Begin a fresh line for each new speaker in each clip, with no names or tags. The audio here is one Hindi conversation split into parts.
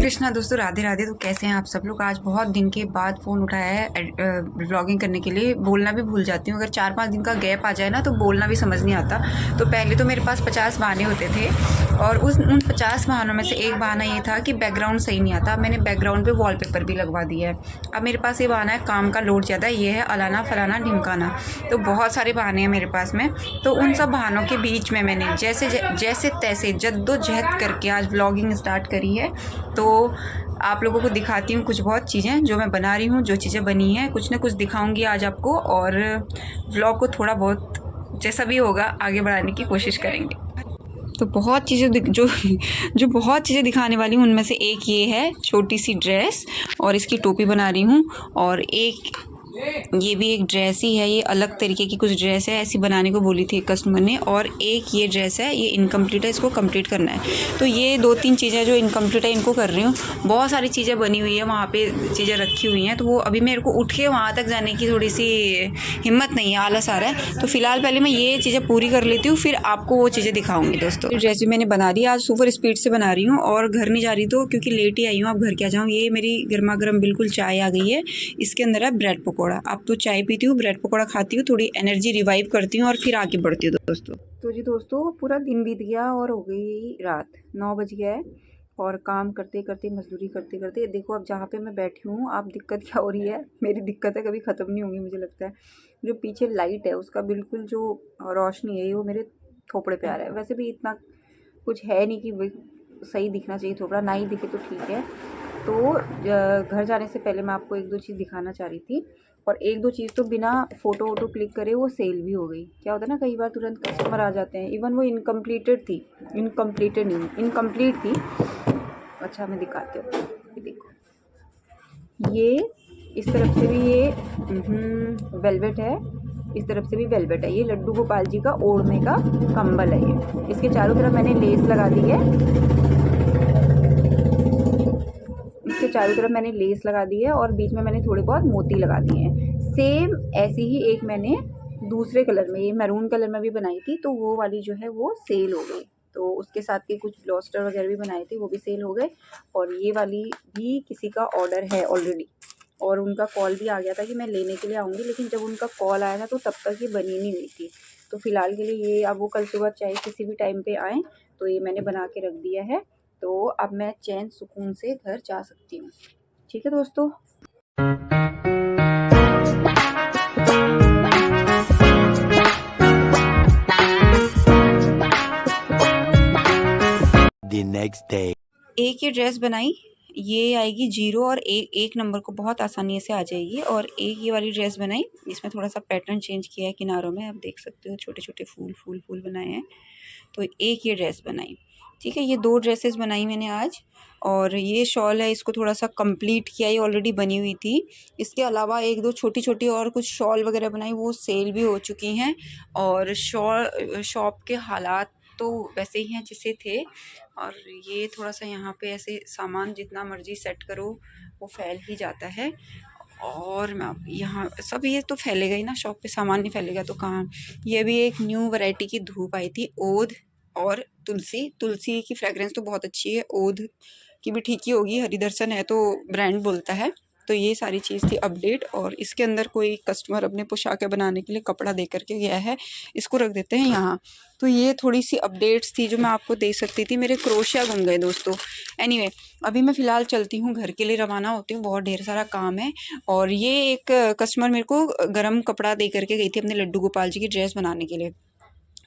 कृष्णा दोस्तों, राधे राधे। तो कैसे हैं आप सब लोग। आज बहुत दिन के बाद फ़ोन उठाया है व्लॉगिंग करने के लिए। बोलना भी भूल जाती हूँ, अगर 4-5 दिन का गैप आ जाए ना तो बोलना भी समझ नहीं आता। तो पहले तो मेरे पास 50 बहाने होते थे और उन 50 बहानों में से एक बहाना ये था कि बैकग्राउंड सही नहीं आता। मैंने बैकग्राउंड पे वॉलपेपर भी लगवा दिया है। अब मेरे पास ये बहाना है काम का लोड ज़्यादा है, ये है अलाना फलाना ढिमकाना। तो बहुत सारे बहाने हैं मेरे पास में। तो उन सब बहानों के बीच में मैंने जैसे तैसे जद्दोजहद करके आज व्लॉगिंग स्टार्ट करी है। तो आप लोगों को दिखाती हूँ कुछ बहुत चीज़ें जो मैं बना रही हूँ, जो चीज़ें बनी हैं, कुछ ना कुछ दिखाऊंगी आज आपको। और व्लॉग को थोड़ा बहुत जैसा भी होगा आगे बढ़ाने की कोशिश करेंगे। तो बहुत चीज़ें जो बहुत चीज़ें दिखाने वाली हूँ उनमें से एक ये है छोटी सी ड्रेस, और इसकी टोपी बना रही हूँ। और एक ये भी एक ड्रेस ही है, ये अलग तरीके की कुछ ड्रेस है, ऐसी बनाने को बोली थी कस्टमर ने। और एक ये ड्रेस है, ये इनकम्प्लीट है, इसको कंप्लीट करना है। तो ये 2-3 चीज़ें जो इनकम्प्लीट है इनको कर रही हूँ। बहुत सारी चीज़ें बनी हुई है वहाँ पे, चीज़ें रखी हुई हैं। तो वो अभी मेरे को उठ के वहाँ तक जाने की थोड़ी सी हिम्मत नहीं है, आलस आ रहा है। तो फिलहाल पहले मैं ये चीज़ें पूरी कर लेती हूँ, फिर आपको वो चीज़ें दिखाऊंगी। दोस्तों ड्रेस भी मैंने बना दी, आज सुपर स्पीड से बना रही हूँ और घर नहीं जा रही तो क्योंकि लेट ही आई हूँ। अब घर क्या जाऊँ। ये मेरी गर्मा गर्म बिल्कुल चाय आ गई है, इसके अंदर है ब्रेड पकौड़ा। अब तो चाय पीती हूँ, ब्रेड पकौड़ा खाती हूँ, थोड़ी एनर्जी रिवाइव करती हूँ और फिर आगे बढ़ती हूँ। दोस्तों तो जी दोस्तों, पूरा दिन बीत गया और हो गई रात, 9 बज गया है। और काम करते करते, मजदूरी करते करते, देखो अब जहाँ पे मैं बैठी हूँ, आप दिक्कत क्या हो रही है। मेरी दिक्कत है कभी ख़त्म नहीं होंगी मुझे लगता है। जो पीछे लाइट है उसका बिल्कुल जो रोशनी है वो मेरे थोपड़े पे आ रहा है। वैसे भी इतना कुछ है नहीं कि सही दिखना चाहिए थोपड़ा, ना ही दिखे तो ठीक है। तो घर जाने से पहले मैं आपको 1-2 चीज़ दिखाना चाह रही थी। और 1-2 चीज़ तो बिना फ़ोटो वोटो क्लिक करे वो सेल भी हो गई। क्या होता है ना, कई बार तुरंत कस्टमर आ जाते हैं। इवन वो इनकम्प्लीट थी। अच्छा मैं दिखाती हूँ, ये देखो, ये इस तरफ से भी ये वेलवेट है, इस तरफ से भी वेलवेट है। ये लड्डू गोपाल जी का ओढ़ने का कंबल है। ये इसके चारों तरफ मैंने लेस लगा दी है, इसके चारों तरफ मैंने लेस लगा दी है और बीच में मैंने थोड़े बहुत मोती लगा दिए हैं। सेम ऐसी ही एक मैंने दूसरे कलर में, ये मैरून कलर में भी बनाई थी, तो वो वाली जो है वो सेल हो गई। तो उसके साथ के कुछ ब्लास्टर वगैरह भी बनाए थे, वो भी सेल हो गए। और ये वाली भी किसी का ऑर्डर है ऑलरेडी, और उनका कॉल भी आ गया था कि मैं लेने के लिए आऊँगी, लेकिन जब उनका कॉल आया था तो तब तक ये बनी नहीं हुई थी। तो फ़िलहाल के लिए ये, अब वो कल सुबह चाहे किसी भी टाइम पे आएँ, तो ये मैंने बना के रख दिया है। तो अब मैं चैन सुकून से घर जा सकती हूँ। ठीक है दोस्तों।
The next day.
एक ये ड्रेस बनाई, ये आएगी 0 और 1 नंबर को बहुत आसानी से आ जाएगी। और एक ये वाली ड्रेस बनाई, इसमें थोड़ा सा पैटर्न चेंज किया है किनारों में, आप देख सकते हो छोटे छोटे फूल बनाए हैं। तो एक ये ड्रेस बनाई, ठीक है। ये 2 ड्रेसेस बनाई मैंने आज। और ये शॉल है, इसको थोड़ा सा कंप्लीट किया, ये ऑलरेडी बनी हुई थी। इसके अलावा 1-2 छोटी छोटी और कुछ शॉल वगैरह बनाई, वो सेल भी हो चुकी हैं। और शॉप के हालात तो वैसे ही हैं जैसे थे। और ये थोड़ा सा यहाँ पे ऐसे सामान जितना मर्जी सेट करो वो फैल ही जाता है। और मैं यहाँ सब ये तो फैलेगा ही ना, शॉप पे सामान नहीं फैलेगा तो कहाँ। ये भी एक न्यू वैरायटी की धूप आई थी, ओध और तुलसी की फ्रेगरेंस तो बहुत अच्छी है। ओध की भी ठीक ही होगी, हरिदर्शन है तो ब्रांड बोलता है। तो ये सारी चीज़ थी अपडेट। और इसके अंदर कोई कस्टमर अपने पोशाकें बनाने के लिए कपड़ा दे करके गया है, इसको रख देते हैं यहाँ। तो ये थोड़ी सी अपडेट्स थी जो मैं आपको दे सकती थी। मेरे क्रोशिया गुम गए दोस्तों। एनीवे, अभी मैं फ़िलहाल चलती हूँ, घर के लिए रवाना होती हूँ, बहुत ढेर सारा काम है। और ये एक कस्टमर मेरे को गर्म कपड़ा दे करके गई थी अपने लड्डू गोपाल जी की ड्रेस बनाने के लिए।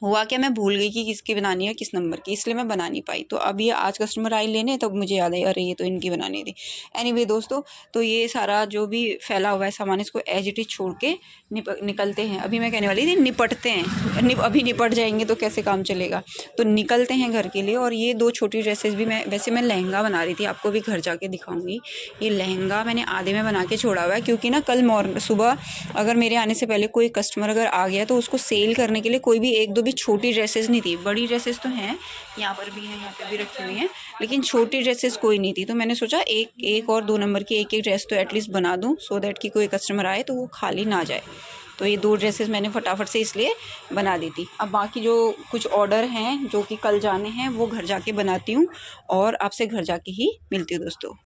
हुआ क्या, मैं भूल गई कि किसकी बनानी है, किस नंबर की, इसलिए मैं बना नहीं पाई। तो अब ये आज कस्टमर आई लेने, तब मुझे याद आई अरे ये तो इनकी बनानी थी। एनीवे दोस्तों, तो ये सारा जो भी फैला हुआ है सामान, इसको एज इट इज छोड़ के निकलते हैं। अभी मैं कहने वाली थी निपटते हैं, अभी निपट जाएंगे तो कैसे काम चलेगा। तो निकलते हैं घर के लिए। और ये 2 छोटी ड्रेसेस भी मैं लहंगा बना रही थी, आपको भी घर जाके दिखाऊंगी। ये लहंगा मैंने आधे में बना के छोड़ा हुआ है, क्योंकि ना कल सुबह अगर मेरे आने से पहले कोई कस्टमर अगर आ गया तो उसको सेल करने के लिए कोई भी 1-2 भी छोटी ड्रेसेस नहीं थी। बड़ी ड्रेसेस तो हैं, यहाँ पर भी हैं, यहाँ पे भी रखी हुई हैं, लेकिन छोटी ड्रेसेस कोई नहीं थी। तो मैंने सोचा एक और 2 नंबर की एक ड्रेस तो एटलीस्ट बना दूँ, सो दैट कि कोई कस्टमर आए तो वो खाली ना जाए। तो ये 2 ड्रेसेस मैंने फटाफट से इसलिए बना दी थी। अब बाकी जो कुछ ऑर्डर हैं जो कि कल जाने हैं वो घर जाके बनाती हूँ और आपसे घर जाके ही मिलती हूँ दोस्तों।